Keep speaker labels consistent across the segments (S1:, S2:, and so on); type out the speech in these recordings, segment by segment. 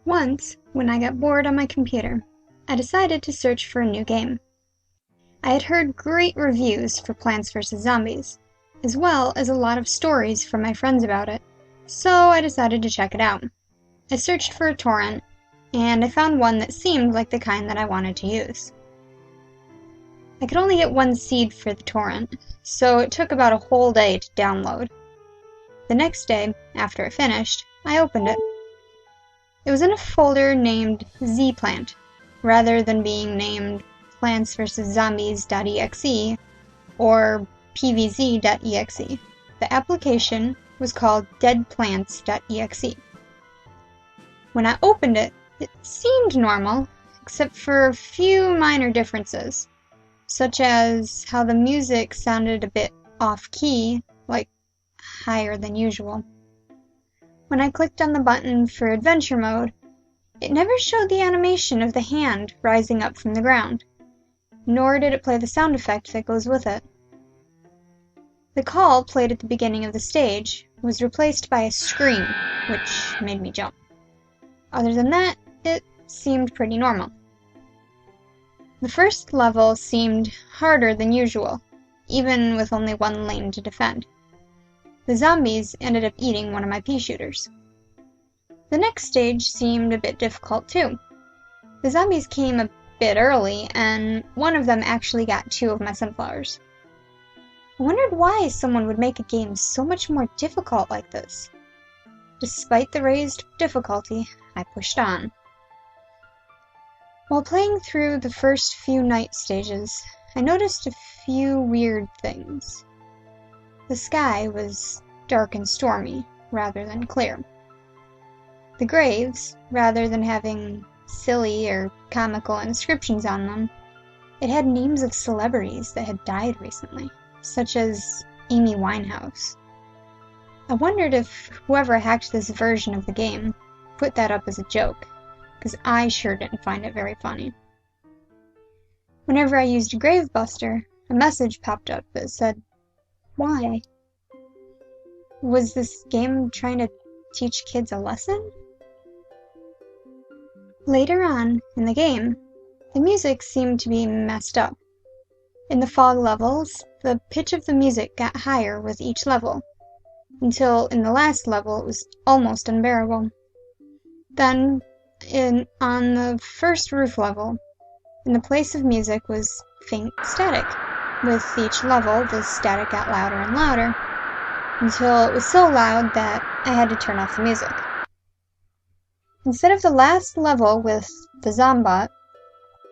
S1: Once, when I got bored on my computer, I decided to search for a new game. I had heard great reviews for Plants vs. Zombies, as well as a lot of stories from my friends about it, so I decided to check it out. I searched for a torrent, and I found one that seemed like the kind that I wanted to use. I could only get one seed for the torrent, so it took about a whole day to download. The next day, after it finished, I opened it. It was in a folder named Z-Plant, rather than being named Plants vs. Zombies.exe or PVZ.exe. The application was called deadplants.exe. When I opened it, it seemed normal, except for a few minor differences, such as how the music sounded a bit off-key, like higher than usual. When I clicked on the button for adventure mode, it never showed the animation of the hand rising up from the ground, nor did it play the sound effect that goes with it. The call played at the beginning of the stage was replaced by a scream, which made me jump. Other than that, it seemed pretty normal. The first level seemed harder than usual, even with only one lane to defend. The zombies ended up eating one of my pea shooters. The next stage seemed a bit difficult too. The zombies came a bit early, and one of them actually got 2 of my sunflowers. I wondered why someone would make a game so much more difficult like this. Despite the raised difficulty, I pushed on. While playing through the first few night stages, I noticed a few weird things. The sky was dark and stormy, rather than clear. The graves, rather than having silly or comical inscriptions on them, it had names of celebrities that had died recently, such as Amy Winehouse. I wondered if whoever hacked this version of the game put that up as a joke, because I sure didn't find it very funny. Whenever I used Gravebuster, a message popped up that said, "Why?" Was this game trying to teach kids a lesson? Later on in the game, the music seemed to be messed up. In the fog levels, the pitch of the music got higher with each level, until in the last level it was almost unbearable. Then, on the first roof level, in the place of music was faint static. With each level, the static got louder and louder, until it was so loud that I had to turn off the music. Instead of the last level with the Zombot,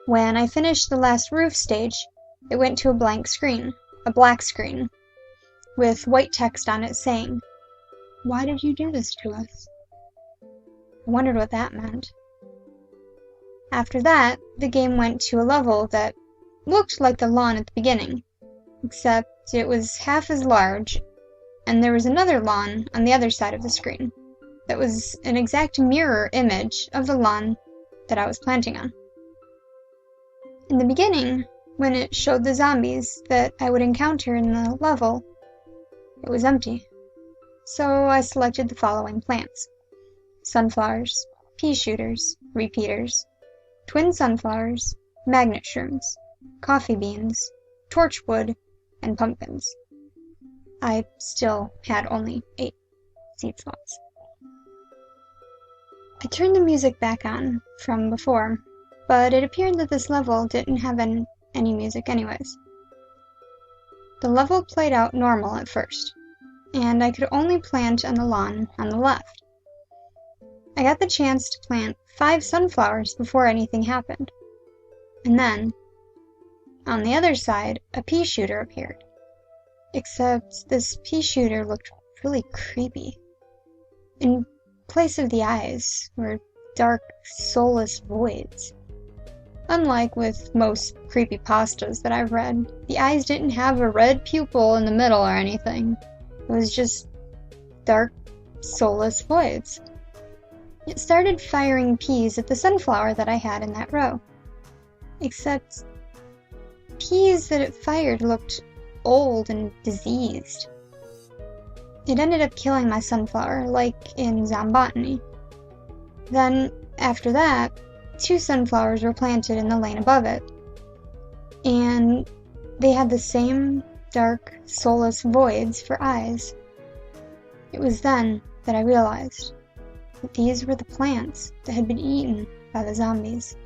S1: when I finished the last roof stage, it went to a blank screen, a black screen, with white text on it saying, "Why did you do this to us?" I wondered what that meant. After that, the game went to a level that looked like the lawn at the beginning, except it was half as large, and there was another lawn on the other side of the screen that was an exact mirror image of the lawn that I was planting on. In the beginning, when it showed the zombies that I would encounter in the level, it was empty. So I selected the following plants: sunflowers, pea shooters, repeaters, twin sunflowers, magnet shrooms, coffee beans, torchwood, and pumpkins. I still had only 8 seed slots. I turned the music back on from before, but it appeared that this level didn't have any music anyways. The level played out normal at first, and I could only plant on the lawn on the left. I got the chance to plant 5 sunflowers before anything happened. And then, on the other side, a pea shooter appeared. Except this pea shooter looked really creepy. In place of the eyes were dark, soulless voids. Unlike with most creepypastas that I've read, the eyes didn't have a red pupil in the middle or anything. It was just dark, soulless voids. It started firing peas at the sunflower that I had in that row. Except, peas that it fired looked old and diseased. It ended up killing my sunflower, like in Zombotany. Then, After that, 2 sunflowers were planted in the lane above it, and they had the same dark, soulless voids for eyes. It was then that I realized that these were the plants that had been eaten by the zombies.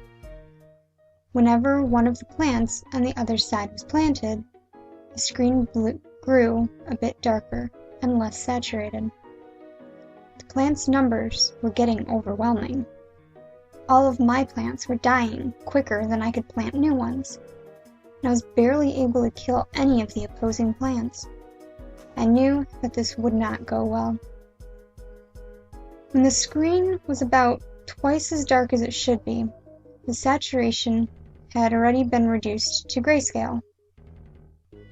S1: Whenever one of the plants on the other side was planted, the screen grew a bit darker and less saturated. The plants' numbers were getting overwhelming. All of my plants were dying quicker than I could plant new ones, and I was barely able to kill any of the opposing plants. I knew that this would not go well. When the screen was about twice as dark as it should be, the saturation had already been reduced to grayscale.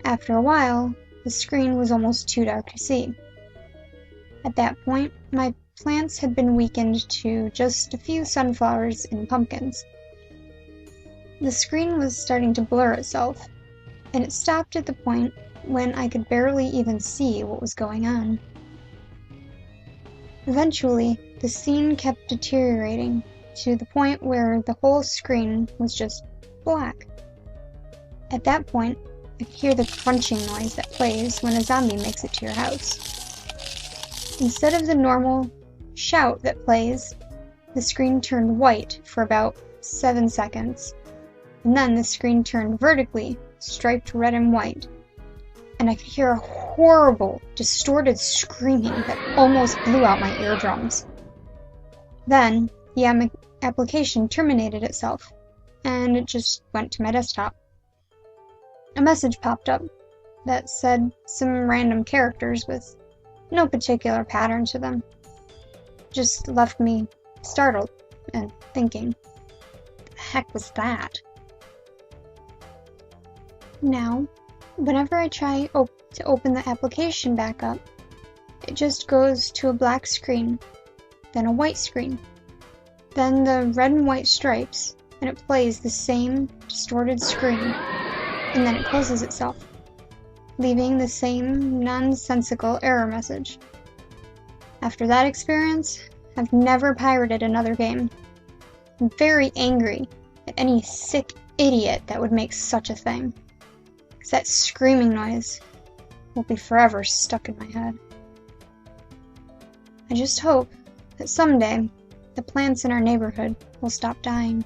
S1: After a while, the screen was almost too dark to see. At that point, my plants had been weakened to just a few sunflowers and pumpkins. The screen was starting to blur itself, and it stopped at the point when I could barely even see what was going on. Eventually, the scene kept deteriorating to the point where the whole screen was just black. At that point, I could hear the crunching noise that plays when a zombie makes it to your house. Instead of the normal shout that plays, the screen turned white for about 7 seconds, and then the screen turned vertically, striped red and white, and I could hear a horrible, distorted screaming that almost blew out my eardrums. Then, the application terminated itself, and it just went to my desktop. A message popped up that said some random characters with no particular pattern to them. Just left me startled and thinking, what the heck was that? Now, whenever I try to open the application back up, it just goes to a black screen, then a white screen, then the red and white stripes, and it plays the same distorted screen, and then it closes itself, leaving the same nonsensical error message. After that experience, I've never pirated another game. I'm very angry at any sick idiot that would make such a thing, because that screaming noise will be forever stuck in my head. I just hope that someday the plants in our neighborhood will stop dying.